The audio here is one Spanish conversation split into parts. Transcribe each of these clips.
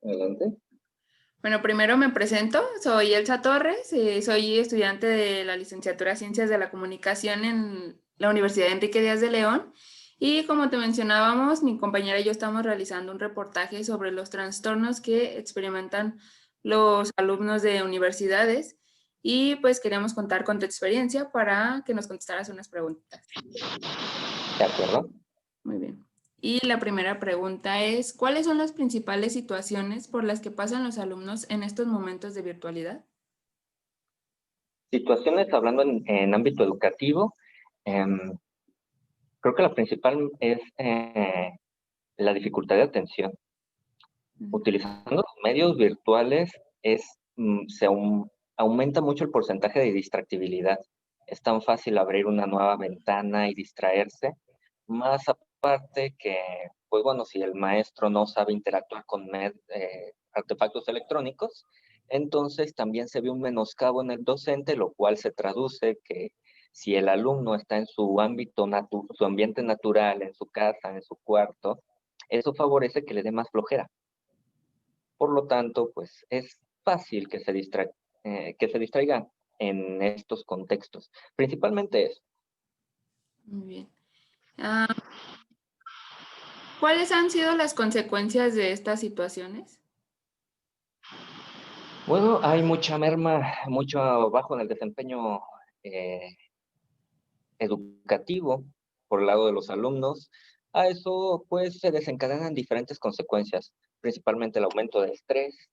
Adelante. Bueno, primero me presento, soy Elsa Torres, soy estudiante de la licenciatura Ciencias de la Comunicación en la Universidad Enrique Díaz de León. Y como te mencionábamos, mi compañera y yo estamos realizando un reportaje sobre los trastornos que experimentan los alumnos de universidades y pues queremos contar con tu experiencia para que nos contestaras unas preguntas. De acuerdo. Muy bien. Y la primera pregunta es, ¿cuáles son las principales situaciones por las que pasan los alumnos en estos momentos de virtualidad? Situaciones hablando en ámbito educativo, em, creo que la principal es la dificultad de atención. Ujú. Utilizando los medios virtuales aumenta mucho el porcentaje de distractibilidad. Es tan fácil abrir una nueva ventana y distraerse, más aparte que, pues bueno, si el maestro no sabe interactuar con artefactos electrónicos, entonces también se ve un menoscabo en el docente, lo cual se traduce que si el alumno está en su su ambiente natural, en su casa, en su cuarto, eso favorece que le dé más flojera. Por lo tanto, pues es fácil que se distraigan en estos contextos. Principalmente eso. Muy bien. Ah, ¿cuáles han sido las consecuencias de estas situaciones? Bueno, hay mucha merma, mucho bajo en el desempeño eh, educativo por el lado de los alumnos. A eso, pues, se desencadenan diferentes consecuencias, principalmente el aumento de estrés,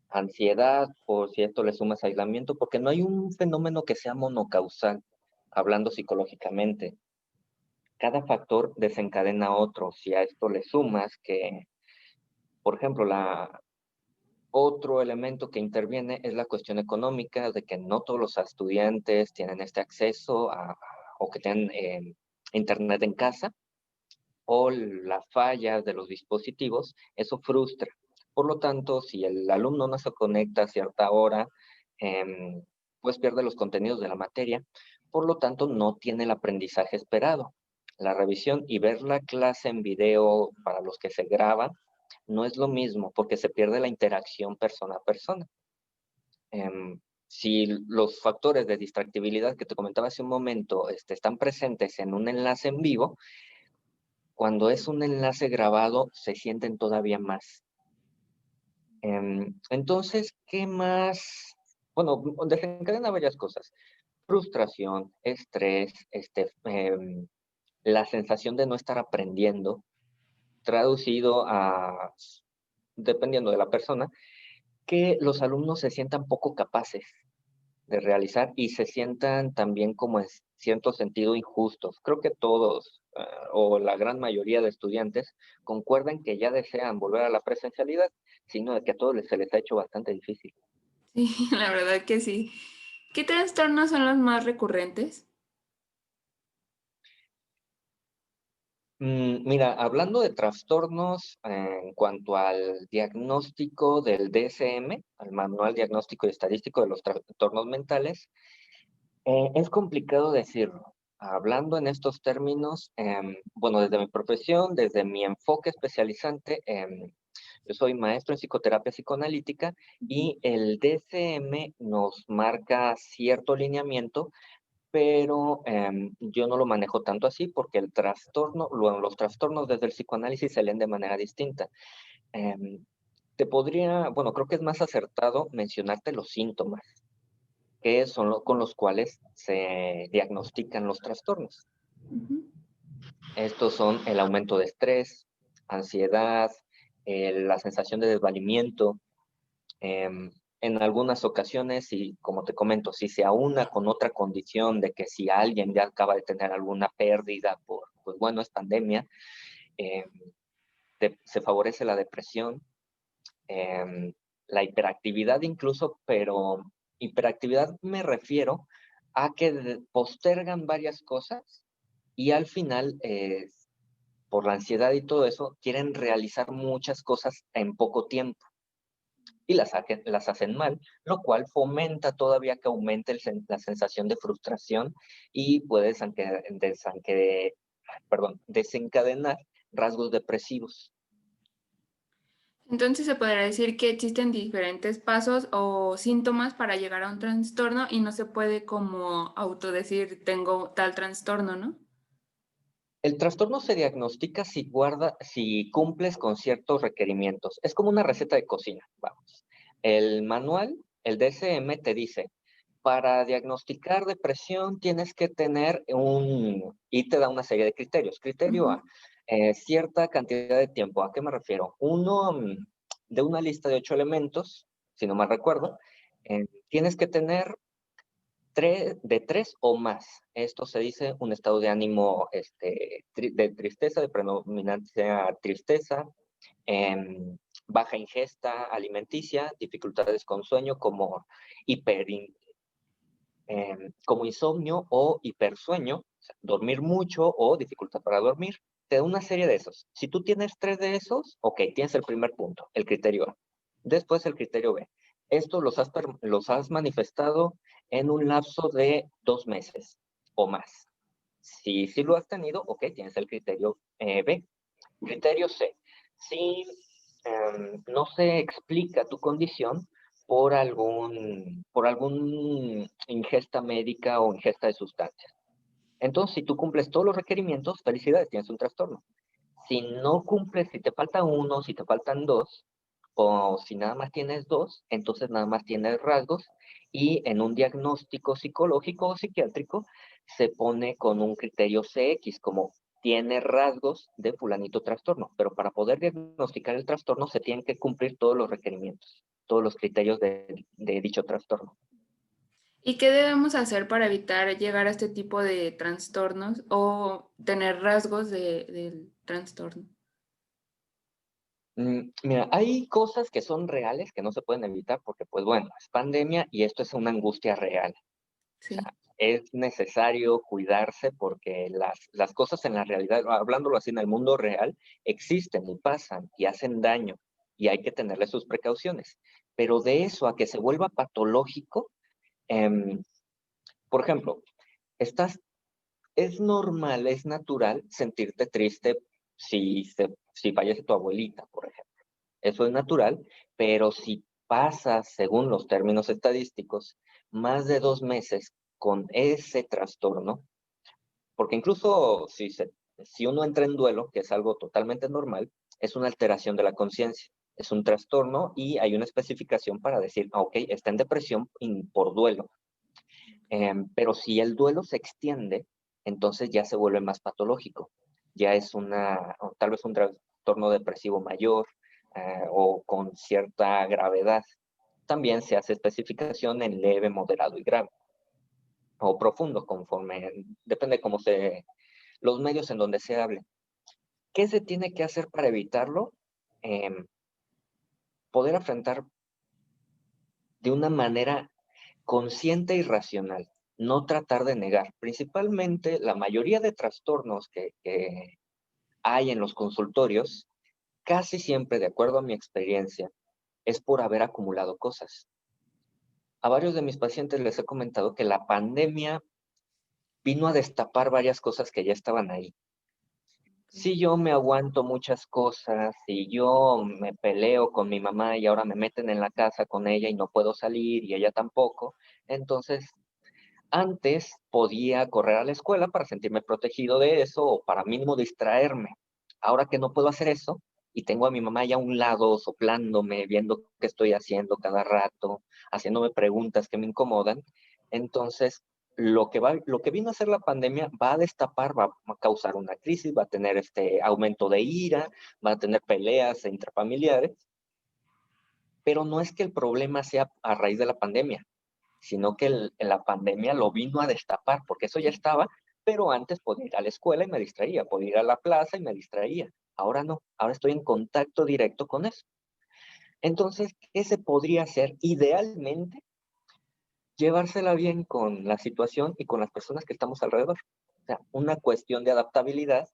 ansiedad, por si esto le sumas aislamiento, porque no hay un fenómeno que sea monocausal, hablando psicológicamente. Cada factor desencadena otro. Si a esto le sumas que, por ejemplo, otro elemento que interviene es la cuestión económica, de que no todos los estudiantes tienen este acceso o que tienen internet en casa, o las fallas de los dispositivos, eso frustra. Por lo tanto, si el alumno no se conecta a cierta hora, em, pues pierde los contenidos de la materia, por lo tanto no tiene el aprendizaje esperado. La revisión y ver la clase en video para los que se graban no es lo mismo porque se pierde la interacción persona a persona. Si los factores de distractibilidad que te comentaba hace un momento están presentes en un enlace en vivo, cuando es un enlace grabado, se sienten todavía más. Entonces, ¿qué más? Bueno, desencadena varias cosas. Frustración, estrés, la sensación de no estar aprendiendo, traducido a, dependiendo de la persona, que los alumnos se sientan poco capaces de realizar y se sientan también como en cierto sentido injustos. Creo que todos o la gran mayoría de estudiantes concuerdan que ya desean volver a la presencialidad, sino de que a todos se les ha hecho bastante difícil. Sí, la verdad que sí. ¿Qué trastornos son los más recurrentes? Mira, hablando de trastornos en cuanto al diagnóstico del DSM, al Manual Diagnóstico y Estadístico de los Trastornos Mentales, es complicado decirlo. Hablando en estos términos, bueno, desde mi profesión, desde mi enfoque especializante, yo soy maestro en psicoterapia psicoanalítica y el DSM nos marca cierto lineamiento, pero yo no lo manejo tanto así porque los trastornos desde el psicoanálisis se leen de manera distinta. Em, bueno, creo que es más acertado mencionarte los síntomas que son con los cuales se diagnostican los trastornos. Ujú. Estos son el aumento de estrés, ansiedad, la sensación de desvalimiento. En algunas ocasiones, y como te comento, si se aúna con otra condición de que si alguien ya acaba de tener alguna pérdida pues bueno, es pandemia, em, se favorece la depresión, em, la hiperactividad incluso, pero hiperactividad me refiero a que postergan varias cosas y al final, por la ansiedad y todo eso, quieren realizar muchas cosas en poco tiempo y las hacen mal, lo cual fomenta todavía que aumente la sensación de frustración y puede desencadenar rasgos depresivos. Entonces se podría decir que existen diferentes pasos o síntomas para llegar a un trastorno y no se puede como autodecir tengo tal trastorno, ¿no? El trastorno se diagnostica si cumples con ciertos requerimientos. Es como una receta de cocina, vamos. El manual, el DSM, te dice, para diagnosticar depresión tienes que tener y te da una serie de criterios. Criterio Ujú. A, cierta cantidad de tiempo. ¿A qué me refiero? Uno, de una lista de 8 elementos, si no mal recuerdo, tienes que tener de tres o más. Esto se dice un estado de ánimo de tristeza, de predominancia tristeza, em, baja ingesta alimenticia, dificultades con sueño hiper, como insomnio o hipersueño, o sea, dormir mucho o dificultad para dormir. Te da una serie de esos. Si tú tienes 3 de esos, ok, tienes el primer punto, el criterio A. Después el criterio B. Estos los has manifestado en un lapso de 2 meses o más. Si sí lo has tenido, ok, tienes el criterio B. Criterio C. Si no se explica tu condición por algún ingesta médica o ingesta de sustancias. Entonces, si tú cumples todos los requerimientos, felicidades, tienes un trastorno. Si no cumples, si te falta uno, si te faltan dos, o si nada más tienes dos, entonces nada más tienes rasgos y en un diagnóstico psicológico o psiquiátrico se pone con un criterio CX, como tiene rasgos de fulanito trastorno, pero para poder diagnosticar el trastorno se tienen que cumplir todos los requerimientos, todos los criterios de dicho trastorno. ¿Y qué debemos hacer para evitar llegar a este tipo de trastornos o tener rasgos del trastorno? Mira, hay cosas que son reales que no se pueden evitar porque, pues bueno, es pandemia y esto es una angustia real. O sea, Sí. es necesario cuidarse porque las cosas en la realidad, hablándolo así en el mundo real, existen y pasan y hacen daño y hay que tenerle sus precauciones. Pero de eso a que se vuelva patológico, em, por ejemplo, estás, es normal, es natural sentirte triste si fallece tu abuelita, por ejemplo. Eso es natural, pero si pasas, según los términos estadísticos, más de 2 meses con ese trastorno, porque incluso si uno entra en duelo, que es algo totalmente normal, es una alteración de la conciencia, es un trastorno y hay una especificación para decir, ok, está en depresión por duelo. Pero si el duelo se extiende, entonces ya se vuelve más patológico. Ya es o tal vez un trastorno depresivo mayor o con cierta gravedad. También se hace especificación en leve, moderado y grave. O profundo, depende los medios en donde se hable. ¿Qué se tiene que hacer para evitarlo? Em, Poder afrontar de una manera consciente y racional, no tratar de negar. Principalmente, la mayoría de trastornos que hay en los consultorios, casi siempre, de acuerdo a mi experiencia, es por haber acumulado cosas. A varios de mis pacientes les he comentado que la pandemia vino a destapar varias cosas que ya estaban ahí. Si yo me aguanto muchas cosas, si yo me peleo con mi mamá y ahora me meten en la casa con ella y no puedo salir y ella tampoco, entonces antes podía correr a la escuela para sentirme protegido de eso o para mínimo distraerme. Ahora que no puedo hacer eso y tengo a mi mamá ya a un lado soplándome, viendo qué estoy haciendo cada rato, haciéndome preguntas que me incomodan, entonces lo que vino a hacer la pandemia va a destapar, va a causar una crisis, va a tener este aumento de ira, va a tener peleas intrafamiliares, pero no es que el problema sea a raíz de la pandemia, sino que la pandemia lo vino a destapar, porque eso ya estaba, pero antes podía ir a la escuela y me distraía, podía ir a la plaza y me distraía. Ahora no, ahora estoy en contacto directo con eso. Entonces, ¿qué se podría hacer? Idealmente, llevársela bien con la situación y con las personas que estamos alrededor. O sea, una cuestión de adaptabilidad,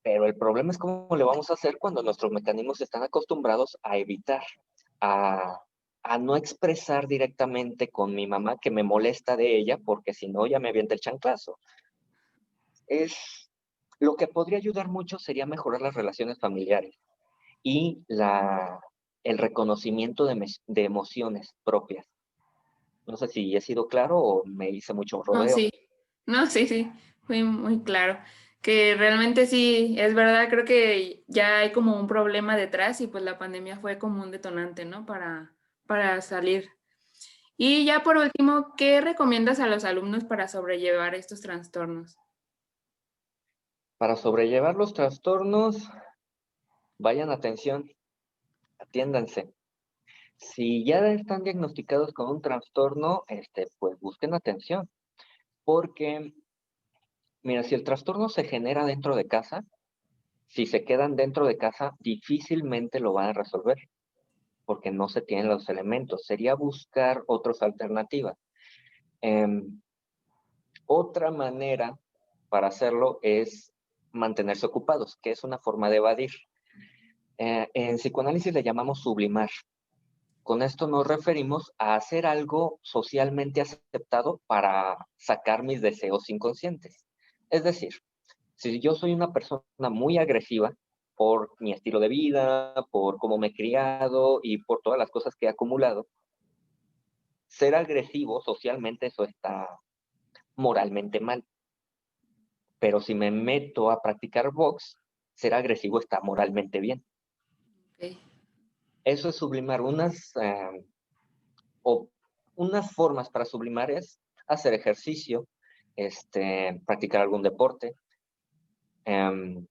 pero el problema es cómo le vamos a hacer cuando nuestros mecanismos están acostumbrados a evitar, a, a no expresar directamente con mi mamá que me molesta de ella, porque si no, ya me avienta el chanclazo. Lo que podría ayudar mucho sería mejorar las relaciones familiares y el reconocimiento de emociones propias. No sé si he sido claro o me hice mucho No, rodeo. sí. No, sí, sí, fue muy claro. Que realmente sí, es verdad, creo que ya hay como un problema detrás y pues la pandemia fue como un detonante, ¿no? Para salir. Y ya por último, ¿qué recomiendas a los alumnos para sobrellevar estos trastornos? Para sobrellevar los trastornos, vayan atención, atiéndanse. Si ya están diagnosticados con un trastorno, pues busquen atención, porque, mira, si el trastorno se genera dentro de casa, si se quedan dentro de casa, difícilmente lo van a resolver, porque no se tienen los elementos. Sería buscar otras alternativas. Em, Otra manera para hacerlo es mantenerse ocupados, que es una forma de evadir. En psicoanálisis le llamamos sublimar. Con esto nos referimos a hacer algo socialmente aceptado para sacar mis deseos inconscientes. Es decir, si yo soy una persona muy agresiva por mi estilo de vida, por cómo me he criado y por todas las cosas que he acumulado, ser agresivo socialmente eso está moralmente mal. Pero si me meto a practicar box, ser agresivo está moralmente bien. Ok. Eso es sublimar. O unas formas para sublimar es hacer ejercicio, practicar algún deporte, em,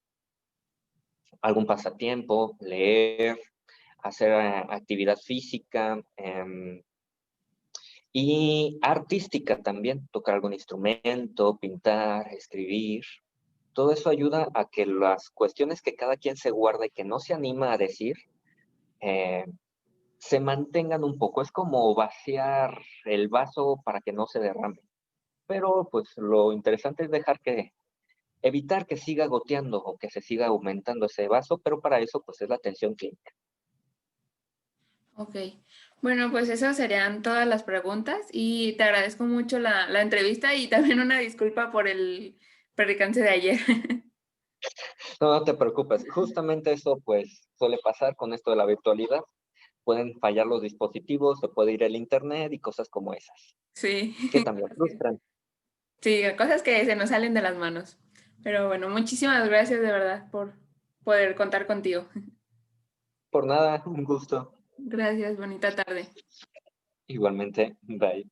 algún pasatiempo, leer, hacer actividad física y artística también, tocar algún instrumento, pintar, escribir. Todo eso ayuda a que las cuestiones que cada quien se guarda y que no se anima a decir, eh, se mantengan un poco. Es como vaciar el vaso para que no se derrame. Pero pues lo interesante es evitar que siga goteando o que se siga aumentando ese vaso, pero para eso pues es la atención clínica. Ok. Bueno, pues esas serían todas las preguntas y te agradezco mucho la entrevista y también una disculpa por el percance de ayer. No, no te preocupes, justamente eso pues suele pasar con esto de la virtualidad. Pueden fallar los dispositivos, se puede ir el internet y cosas como esas, Sí, que también frustran. sí, cosas que se nos salen de las manos. Pero bueno, muchísimas gracias de verdad por poder contar contigo. Por nada, un gusto. Gracias, bonita tarde. Igualmente, bye.